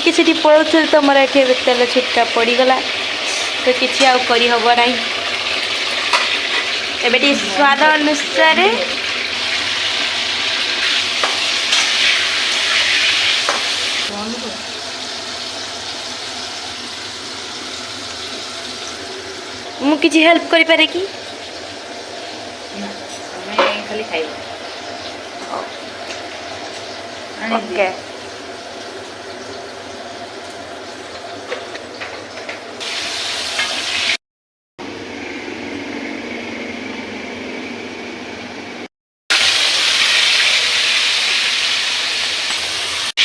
कि सीठी पड़ोथल तो मोर एठे तेल छुटका पड़गला तो किसी आउ करी हबो नाही एबेटी स्वाद अनुसार मु किसी हेल्प करि पारे कि खाली खाई ओके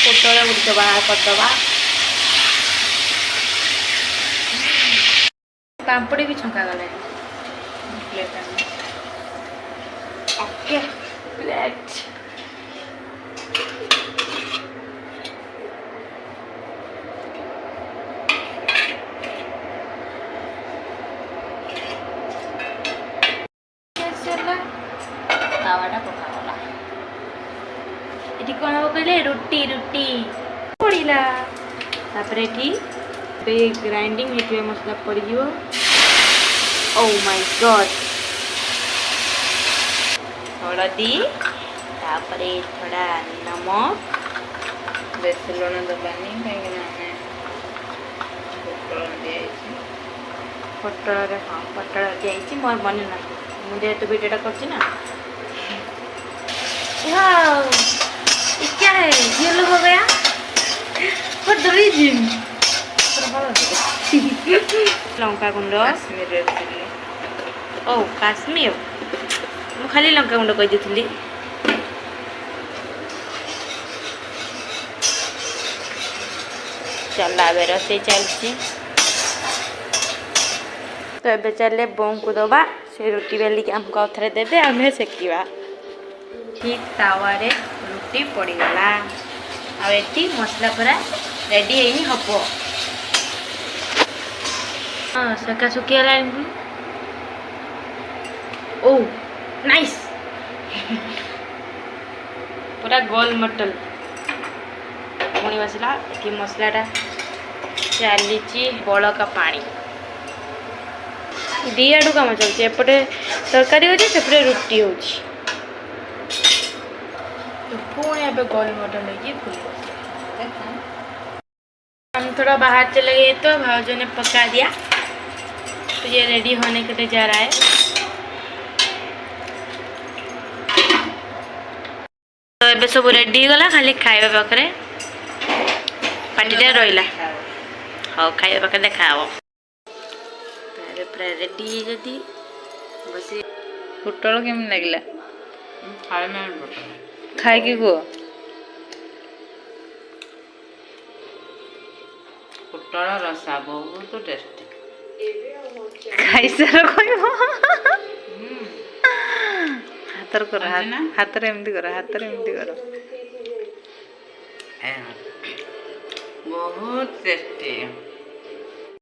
पोटल गुड़ बाहर करदबा पापड़ी भी छंका गला प्लेट ओके प्लेट तावाटा पकागला ये कौन हम कहले रुटी रुटी पड़ा तापर ये ग्राइंडिंग होते मसला पड़ गयो ओ माय गॉड हलदी तापर थोड़ा नमक बेस लुण दबानी कहीं पटल हाँ पटल दिखाई मोर मन ना मुझे तो वीडियोटा करছি ना वाओ ये क्या है येलो हो गया व्हाट द रीजन लंका गुंड काश्मीर रेड चिल्ली ओ काश्मीर मु खाली लंका गुंड कहि दिथली चला बे रोसे चलची तो ए चले बों को दबा से रोटी बेली के हमको अथरे देबे आमे सेकिबा ठीक तावारे रोटी पड़ीगला आ एटी मसला पूरा रेडी हेनी हबो हां सका सुकिया लाइन ओ नाइस पूरा गोल मटल पुणी बसला कि मसलाटा चलीची बड़का पानी दी आड़ू कम चलते एपटे तरकारी होती सेपटे रुटी हो पुणी ए गोल मटन फुल हम थोड़ा बाहर चले गए तो भाउजो ने पका दिया तो ये रेडी होने के लिए जा रहा है तो ये सब रेडी गला खाली खाइबा पाखरे पार्टी रहा हाँ खाइबा पाखे देखा पूरा रेडी जदी बस पोटल केम लागला खाए कि को पोटल रसा बहुत टेस्टी खाई सर कहबो हातर कर हातर एमती कर बहुत टेस्टी